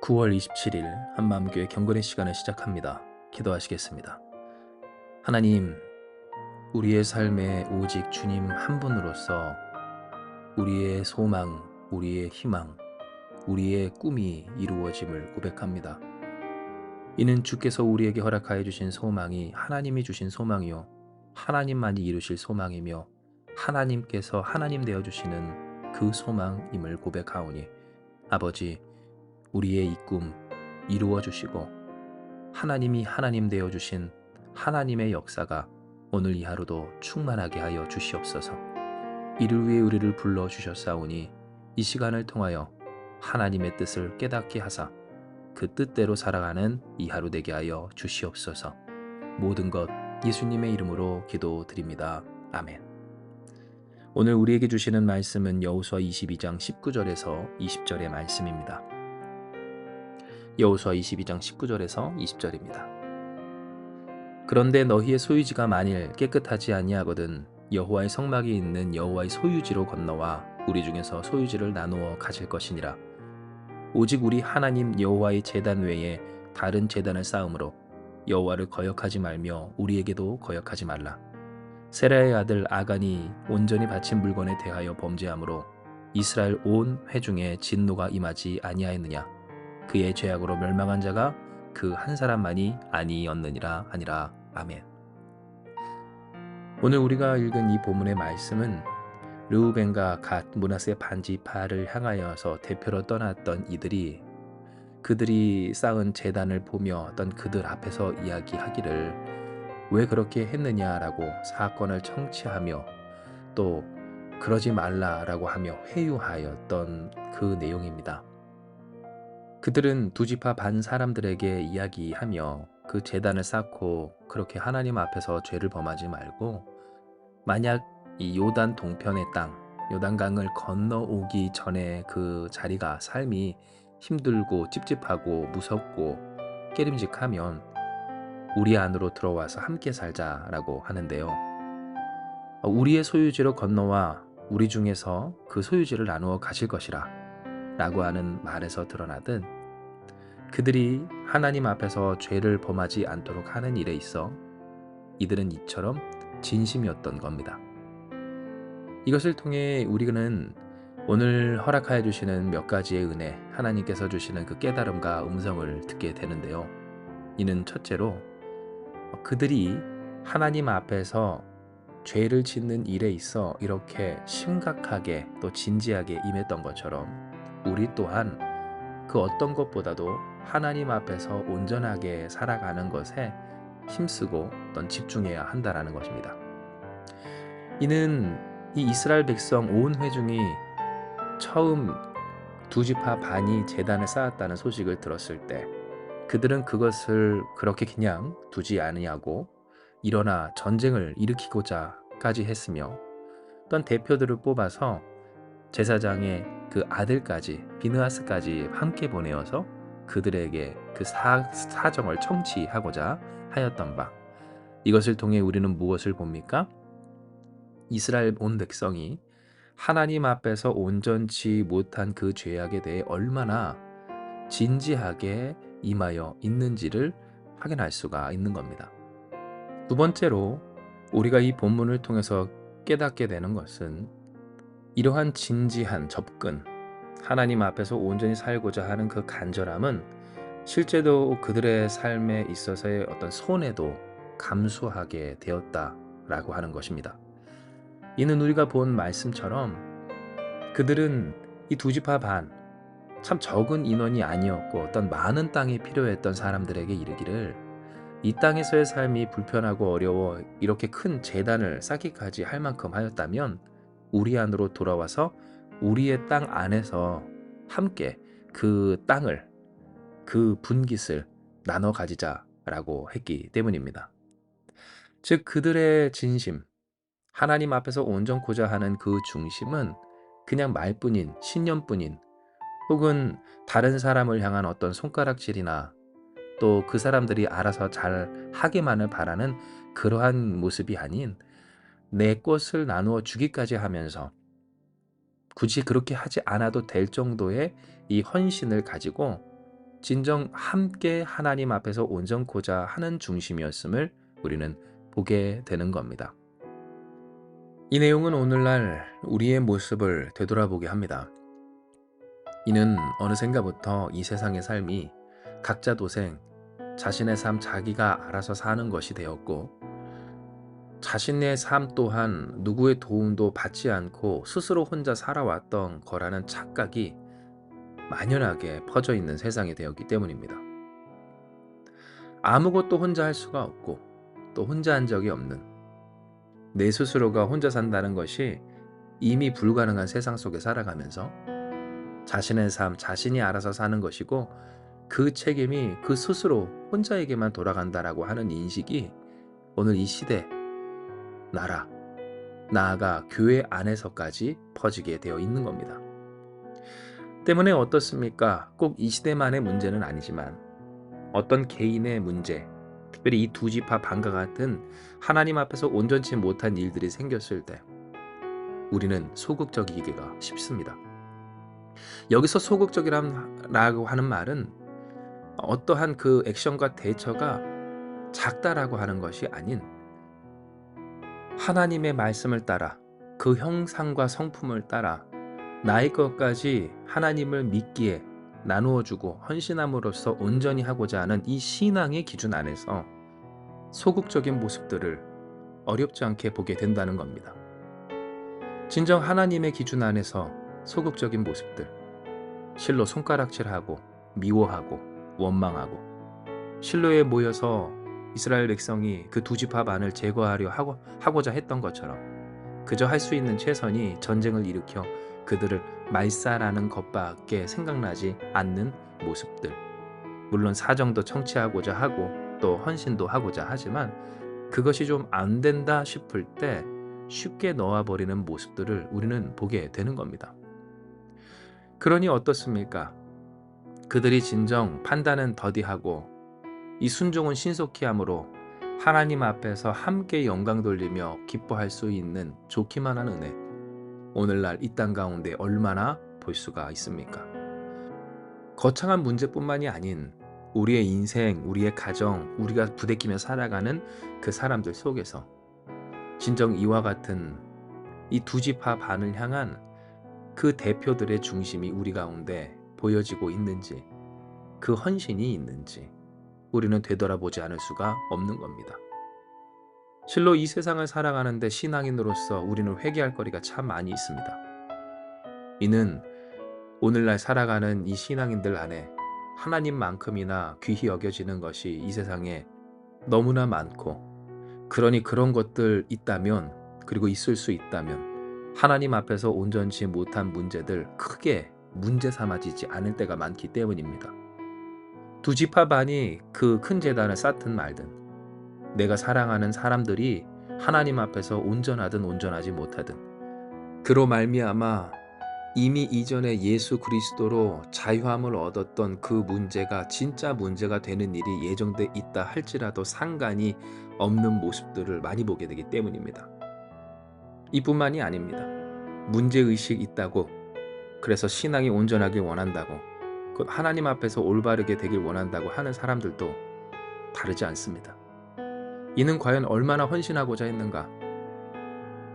9월 27일 한마음교회 경건의 시간을 시작합니다. 기도하시겠습니다. 하나님, 우리의 삶에 오직 주님 한 분으로서 우리의 소망, 우리의 희망, 우리의 꿈이 이루어짐을 고백합니다. 이는 주께서 우리에게 허락하여 주신 소망이 하나님이 주신 소망이요 하나님만이 이루실 소망이며 하나님께서 하나님 되어 주시는 그 소망임을 고백하오니 아버지, 우리의 이 꿈 이루어 주시고 하나님이 하나님 되어 주신 하나님의 역사가 오늘 이 하루도 충만하게 하여 주시옵소서. 이를 위해 우리를 불러 주셨사오니 이 시간을 통하여 하나님의 뜻을 깨닫게 하사 그 뜻대로 살아가는 이 하루 되게 하여 주시옵소서. 모든 것 예수님의 이름으로 기도드립니다. 아멘. 오늘 우리에게 주시는 말씀은 여호수아 22장 19절에서 20절의 말씀입니다. 여호수아 22장 19절에서 20절입니다. 그런데 너희의 소유지가 만일 깨끗하지 아니하거든 여호와의 성막이 있는 여호와의 소유지로 건너와 우리 중에서 소유지를 나누어 가질 것이니라. 오직 우리 하나님 여호와의 제단 외에 다른 제단을 쌓음으로 여호와를 거역하지 말며 우리에게도 거역하지 말라. 세라의 아들 아간이 온전히 바친 물건에 대하여 범죄함으로 이스라엘 온 회중에 진노가 임하지 아니하였느냐. 그의 죄악으로 멸망한 자가 그 한 사람만이 아니었느니라 하니라. 아멘. 오늘 우리가 읽은 이 본문의 말씀은 르우벤과 갓, 므낫세 반지파를 향하여서 대표로 떠났던 이들이 그들이 쌓은 제단을 보며 어떤 그들 앞에서 이야기하기를 왜 그렇게 했느냐라고 사건을 청취하며 또 그러지 말라라고 하며 회유하였던 그 내용입니다. 그들은 두 지파 반 사람들에게 이야기하며 그 제단을 쌓고 그렇게 하나님 앞에서 죄를 범하지 말고 만약 이 요단 동편의 땅, 요단강을 건너오기 전에 그 자리가 삶이 힘들고 찝찝하고 무섭고 깨림직하면 우리 안으로 들어와서 함께 살자라고 하는데요. 우리의 소유지로 건너와 우리 중에서 그 소유지를 나누어 가질 것이라 라고 하는 말에서 드러나듯 그들이 하나님 앞에서 죄를 범하지 않도록 하는 일에 있어 이들은 이처럼 진심이었던 겁니다. 이것을 통해 우리는 오늘 허락하여 주시는 몇 가지의 은혜, 하나님께서 주시는 그 깨달음과 음성을 듣게 되는데요. 이는 첫째로 그들이 하나님 앞에서 죄를 짓는 일에 있어 이렇게 심각하게 또 진지하게 임했던 것처럼 우리 또한 그 어떤 것보다도 하나님 앞에서 온전하게 살아가는 것에 힘쓰고 또 집중해야 한다라는 것입니다. 이는 이 이스라엘 백성 온 회중이 처음 두 지파 반이 제단을 쌓았다는 소식을 들었을 때 그들은 그것을 그렇게 그냥 두지 아니하고 일어나 전쟁을 일으키고자까지 했으며 또한 대표들을 뽑아서 제사장의 그 아들까지 비느하스까지 함께 보내어서 그들에게 그 사정을 청취하고자 하였던 바, 이것을 통해 우리는 무엇을 봅니까? 이스라엘 온 백성이 하나님 앞에서 온전치 못한 그 죄악에 대해 얼마나 진지하게 임하여 있는지를 확인할 수가 있는 겁니다. 두 번째로 우리가 이 본문을 통해서 깨닫게 되는 것은 이러한 진지한 접근, 하나님 앞에서 온전히 살고자 하는 그 간절함은 실제로 그들의 삶에 있어서의 어떤 손해도 감수하게 되었다라고 하는 것입니다. 이는 우리가 본 말씀처럼 그들은 이 두 지파 반, 참 적은 인원이 아니었고 어떤 많은 땅이 필요했던 사람들에게 이르기를 이 땅에서의 삶이 불편하고 어려워 이렇게 큰 제단을 쌓기까지 할 만큼 하였다면 우리 안으로 돌아와서 우리의 땅 안에서 함께 그 땅을, 그 분깃을 나눠 가지자라고 했기 때문입니다. 즉 그들의 진심, 하나님 앞에서 온전코자 하는 그 중심은 그냥 말뿐인, 신념뿐인 혹은 다른 사람을 향한 어떤 손가락질이나 또 그 사람들이 알아서 잘 하기만을 바라는 그러한 모습이 아닌 내 것을 나누어 주기까지 하면서 굳이 그렇게 하지 않아도 될 정도의 이 헌신을 가지고 진정 함께 하나님 앞에서 온전코자 하는 중심이었음을 우리는 보게 되는 겁니다. 이 내용은 오늘날 우리의 모습을 되돌아보게 합니다. 이는 어느샌가부터 이 세상의 삶이 각자 도생, 자신의 삶 자기가 알아서 사는 것이 되었고, 자신의 삶 또한 누구의 도움도 받지 않고 스스로 혼자 살아왔던 거라는 착각이 만연하게 퍼져 있는 세상이 되었기 때문입니다. 아무것도 혼자 할 수가 없고 또 혼자 한 적이 없는, 내 스스로가 혼자 산다는 것이 이미 불가능한 세상 속에 살아가면서 자신의 삶 자신이 알아서 사는 것이고 그 책임이 그 스스로 혼자에게만 돌아간다라고 하는 인식이 오늘 이 시대, 나라, 나아가 교회 안에서까지 퍼지게 되어 있는 겁니다. 때문에 어떻습니까? 꼭 이 시대만의 문제는 아니지만 어떤 개인의 문제, 특별히 이 두 지파 반과 같은 하나님 앞에서 온전치 못한 일들이 생겼을 때 우리는 소극적이기가 쉽습니다. 여기서 소극적이라고 하는 말은 어떠한 그 액션과 대처가 작다라고 하는 것이 아닌, 하나님의 말씀을 따라 그 형상과 성품을 따라 나의 것까지 하나님을 믿기에 나누어주고 헌신함으로써 온전히 하고자 하는 이 신앙의 기준 안에서 소극적인 모습들을 어렵지 않게 보게 된다는 겁니다. 진정 하나님의 기준 안에서 소극적인 모습들, 실로 손가락질하고 미워하고 원망하고, 실로에 모여서 이스라엘 백성이 그 두 지파 반을 제거하려 하고자 했던 것처럼 그저 할 수 있는 최선이 전쟁을 일으켜 그들을 말살하는 것밖에 생각나지 않는 모습들, 물론 사정도 청취하고자 하고 또 헌신도 하고자 하지만 그것이 좀 안 된다 싶을 때 쉽게 놓아버리는 모습들을 우리는 보게 되는 겁니다. 그러니 어떻습니까? 그들이 진정 판단은 더디하고 이 순종은 신속히 함으로 하나님 앞에서 함께 영광 돌리며 기뻐할 수 있는 좋기만 한 은혜, 오늘날 이 땅 가운데 얼마나 볼 수가 있습니까? 거창한 문제뿐만이 아닌 우리의 인생, 우리의 가정, 우리가 부대끼며 살아가는 그 사람들 속에서 진정 이와 같은 이 두 지파 반을 향한 그 대표들의 중심이 우리 가운데 보여지고 있는지, 그 헌신이 있는지 우리는 되돌아보지 않을 수가 없는 겁니다. 실로 이 세상을 살아가는데 신앙인으로서 우리는 회개할 거리가 참 많이 있습니다. 이는 오늘날 살아가는 이 신앙인들 안에 하나님만큼이나 귀히 여겨지는 것이 이 세상에 너무나 많고, 그러니 그런 것들 있다면, 그리고 있을 수 있다면 하나님 앞에서 온전치 못한 문제들 크게 문제 삼아지지 않을 때가 많기 때문입니다. 두 지파 반이 그 큰 제단을 쌓든 말든, 내가 사랑하는 사람들이 하나님 앞에서 온전하든 온전하지 못하든, 그로 말미암아 이미 이전에 예수 그리스도로 자유함을 얻었던 그 문제가 진짜 문제가 되는 일이 예정돼 있다 할지라도 상관이 없는 모습들을 많이 보게 되기 때문입니다. 이뿐만이 아닙니다. 문제의식 있다고, 그래서 신앙이 온전하길 원한다고, 곧 하나님 앞에서 올바르게 되길 원한다고 하는 사람들도 다르지 않습니다. 이는 과연 얼마나 헌신하고자 했는가?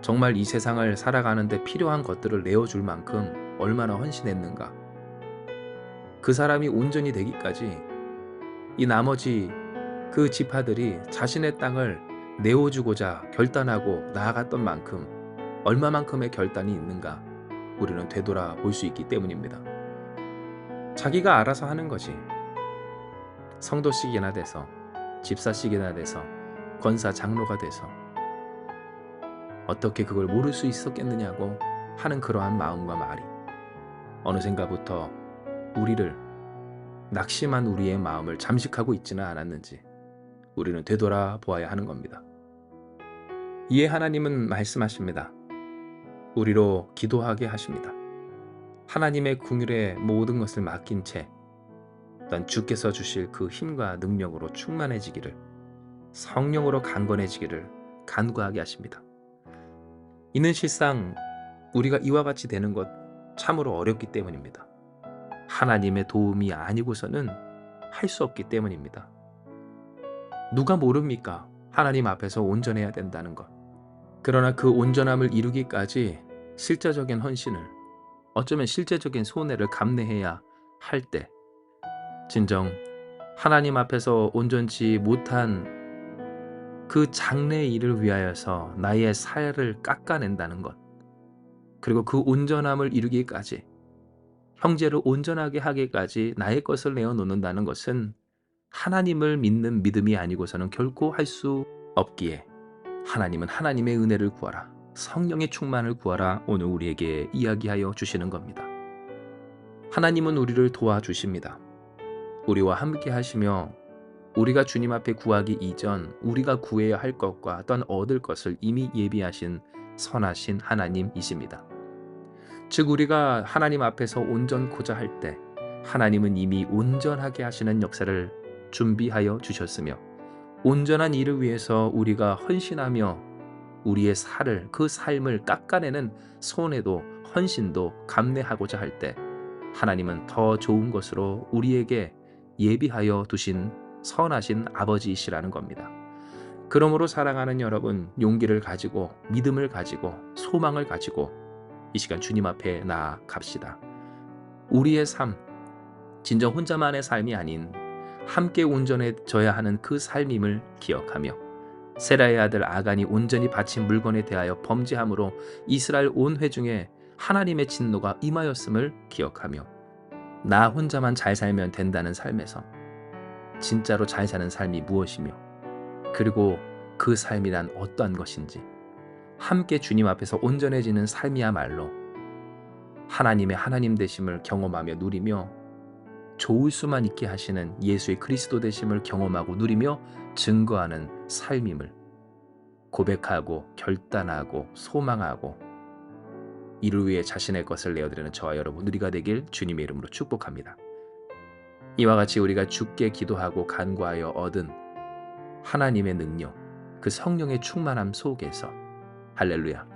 정말 이 세상을 살아가는데 필요한 것들을 내어줄 만큼 얼마나 헌신했는가? 그 사람이 온전히 되기까지 이 나머지 그 지파들이 자신의 땅을 내어주고자 결단하고 나아갔던 만큼 얼마만큼의 결단이 있는가? 우리는 되돌아볼 수 있기 때문입니다. 자기가 알아서 하는 거지. 성도식이나 돼서, 집사식이나 돼서, 권사 장로가 돼서 어떻게 그걸 모를 수 있었겠느냐고 하는 그러한 마음과 말이 어느샌가부터 우리를, 낙심한 우리의 마음을 잠식하고 있지는 않았는지 우리는 되돌아보아야 하는 겁니다. 이에 하나님은 말씀하십니다. 우리로 기도하게 하십니다. 하나님의 긍휼에 모든 것을 맡긴 채 난 주께서 주실 그 힘과 능력으로 충만해지기를, 성령으로 강건해지기를 간구하게 하십니다. 이는 실상 우리가 이와 같이 되는 것 참으로 어렵기 때문입니다. 하나님의 도움이 아니고서는 할 수 없기 때문입니다. 누가 모릅니까? 하나님 앞에서 온전해야 된다는 것. 그러나 그 온전함을 이루기까지 실제적인 헌신을, 어쩌면 실제적인 손해를 감내해야 할 때, 진정 하나님 앞에서 온전치 못한 그 장래의 일을 위하여서 나의 살을 깎아낸다는 것, 그리고 그 온전함을 이루기까지, 형제를 온전하게 하기까지 나의 것을 내어놓는다는 것은 하나님을 믿는 믿음이 아니고서는 결코 할 수 없기에, 하나님은 하나님의 은혜를 구하라, 성령의 충만을 구하라, 오늘 우리에게 이야기하여 주시는 겁니다. 하나님은 우리를 도와주십니다. 우리와 함께 하시며 우리가 주님 앞에 구하기 이전 우리가 구해야 할 것과 또한 얻을 것을 이미 예비하신 선하신 하나님이십니다. 즉 우리가 하나님 앞에서 온전코자 할 때 하나님은 이미 온전하게 하시는 역사를 준비하여 주셨으며, 온전한 일을 위해서 우리가 헌신하며 우리의 살을, 그 삶을 깎아내는 손해도 헌신도 감내하고자 할 때 하나님은 더 좋은 것으로 우리에게 예비하여 두신 선하신 아버지이시라는 겁니다. 그러므로 사랑하는 여러분, 용기를 가지고 믿음을 가지고 소망을 가지고 이 시간 주님 앞에 나아갑시다. 우리의 삶, 진정 혼자만의 삶이 아닌 함께 온전해져야 하는 그 삶임을 기억하며, 세라의 아들 아간이 온전히 바친 물건에 대하여 범죄함으로 이스라엘 온 회중에 하나님의 진노가 임하였음을 기억하며, 나 혼자만 잘 살면 된다는 삶에서 진짜로 잘 사는 삶이 무엇이며, 그리고 그 삶이란 어떠한 것인지, 함께 주님 앞에서 온전해지는 삶이야말로 하나님의 하나님 되심을 경험하며 누리며 좋을 수만 있게 하시는 예수의 그리스도 되심을 경험하고 누리며 증거하는 삶임을 고백하고 결단하고 소망하고 이를 위해 자신의 것을 내어드리는 저와 여러분 우리가 되길 주님의 이름으로 축복합니다. 이와 같이 우리가 주께 기도하고 간구하여 얻은 하나님의 능력, 그 성령의 충만함 속에서 할렐루야,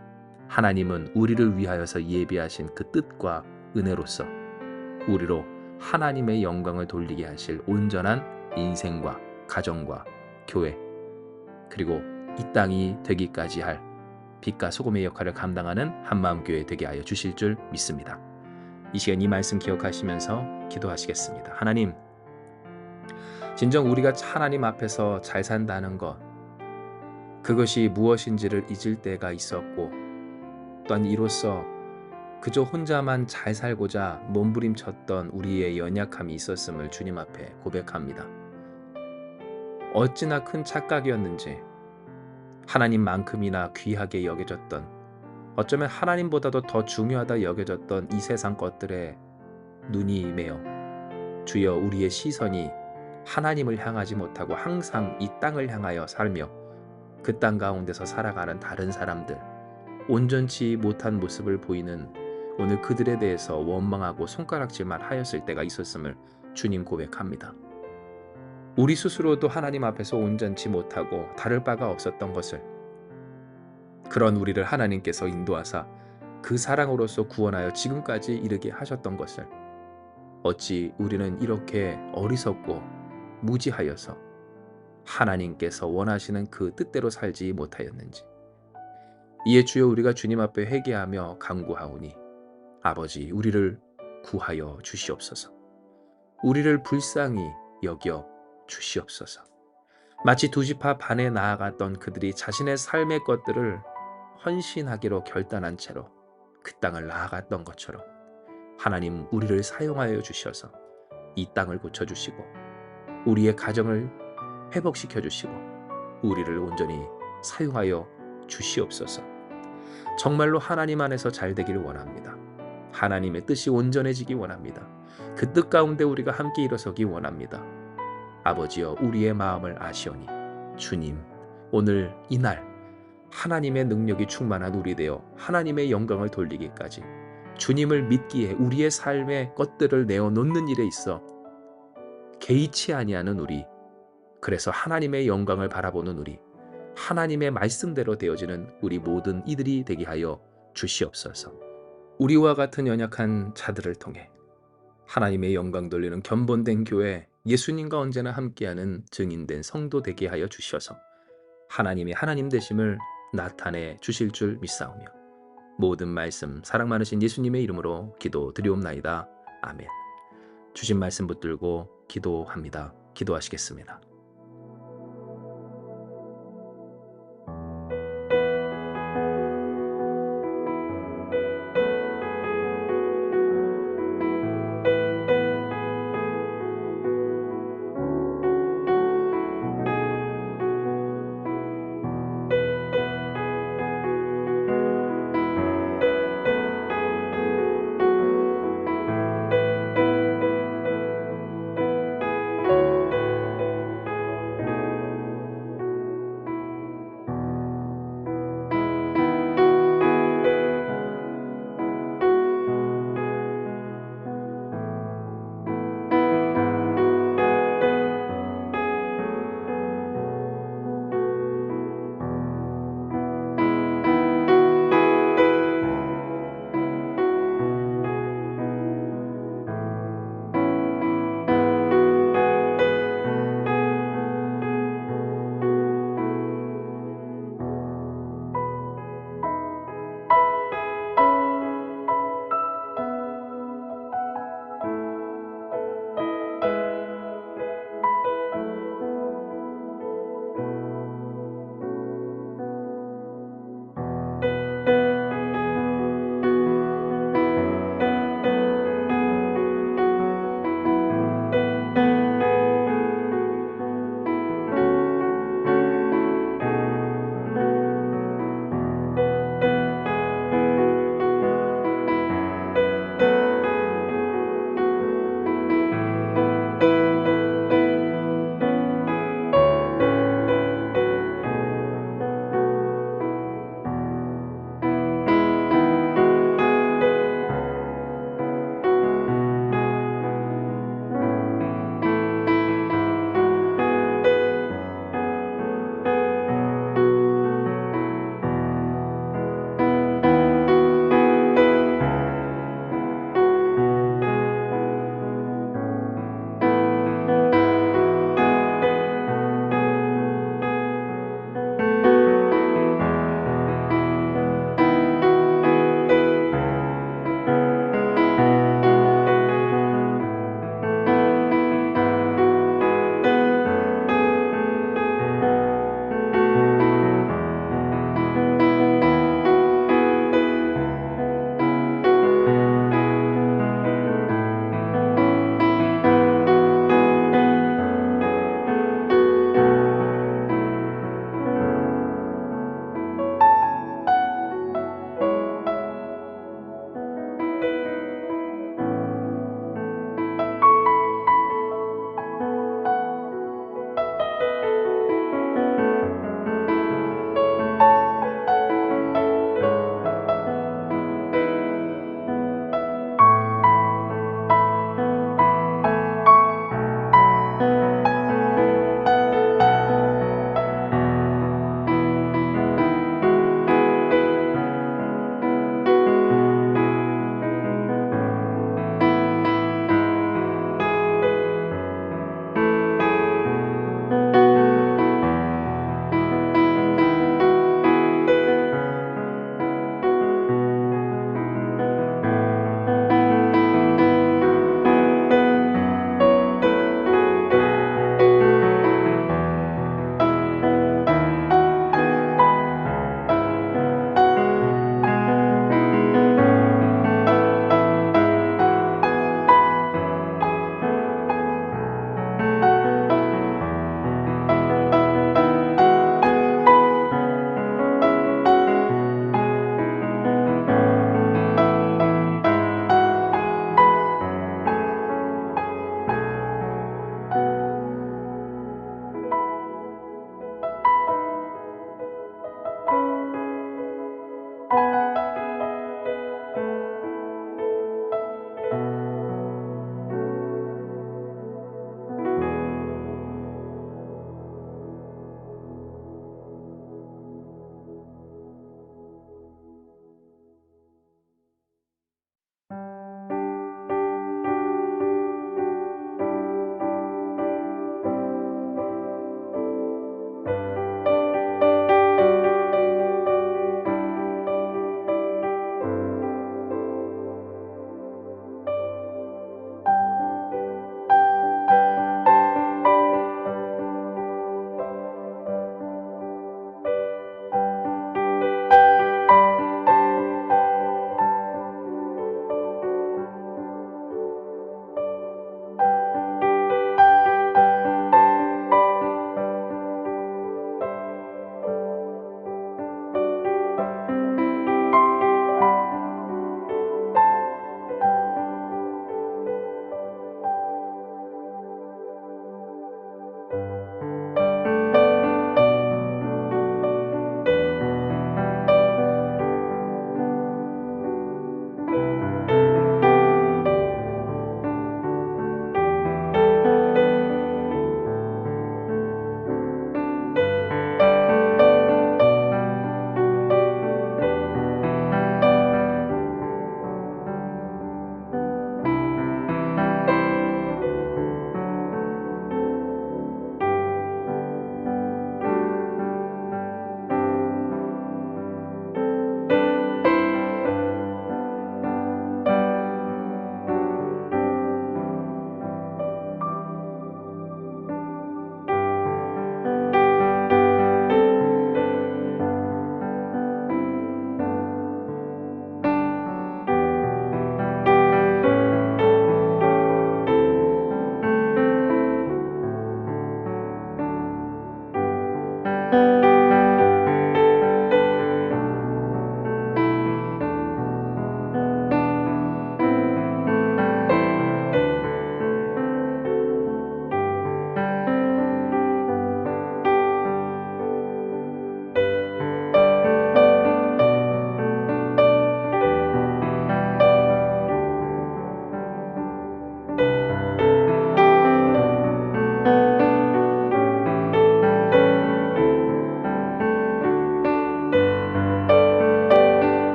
하나님은 우리를 위하여서 예비하신 그 뜻과 은혜로서 우리로 하나님의 영광을 돌리게 하실 온전한 인생과 가정과 교회, 그리고 이 땅이 되기까지 할 빛과 소금의 역할을 감당하는 한마음교회 되게 하여 주실 줄 믿습니다. 이 시간 이 말씀 기억하시면서 기도하시겠습니다. 하나님, 진정 우리가 하나님 앞에서 잘 산다는 것, 그것이 무엇인지를 잊을 때가 있었고, 또한 이로써 그저 혼자만 잘 살고자 몸부림쳤던 우리의 연약함이 있었음을 주님 앞에 고백합니다. 어찌나 큰 착각이었는지 하나님만큼이나 귀하게 여겨졌던, 어쩌면 하나님보다도 더 중요하다 여겨졌던 이 세상 것들에 눈이 메어 주여 우리의 시선이 하나님을 향하지 못하고 항상 이 땅을 향하여 살며 그 땅 가운데서 살아가는 다른 사람들, 온전치 못한 모습을 보이는 오늘 그들에 대해서 원망하고 손가락질만 하였을 때가 있었음을 주님 고백합니다. 우리 스스로도 하나님 앞에서 온전치 못하고 다를 바가 없었던 것을, 그런 우리를 하나님께서 인도하사 그 사랑으로서 구원하여 지금까지 이르게 하셨던 것을 어찌 우리는 이렇게 어리석고 무지하여서 하나님께서 원하시는 그 뜻대로 살지 못하였는지, 이에 주여 우리가 주님 앞에 회개하며 간구하오니 아버지 우리를 구하여 주시옵소서. 우리를 불쌍히 여겨 주시옵소서. 마치 두 지파 반에 나아갔던 그들이 자신의 삶의 것들을 헌신하기로 결단한 채로 그 땅을 나아갔던 것처럼 하나님 우리를 사용하여 주셔서 이 땅을 고쳐주시고 우리의 가정을 회복시켜 주시고 우리를 온전히 사용하여 주시옵소서. 정말로 하나님 안에서 잘 되기를 원합니다. 하나님의 뜻이 온전해지기 원합니다. 그 뜻 가운데 우리가 함께 일어서기 원합니다. 아버지여 우리의 마음을 아시오니 주님 오늘 이날 하나님의 능력이 충만한 우리 되어 하나님의 영광을 돌리기까지 주님을 믿기에 우리의 삶의 것들을 내어놓는 일에 있어 개의치 아니하는 우리, 그래서 하나님의 영광을 바라보는 우리, 하나님의 말씀대로 되어지는 우리 모든 이들이 되게 하여 주시옵소서. 우리와 같은 연약한 자들을 통해 하나님의 영광 돌리는 견본된 교회, 예수님과 언제나 함께하는 증인된 성도 되게 하여 주셔서 하나님이 하나님 되심을 나타내 주실 줄 믿사오며 모든 말씀 사랑 많으신 예수님의 이름으로 기도드리옵나이다. 아멘. 주신 말씀 붙들고 기도합니다. 기도하시겠습니다.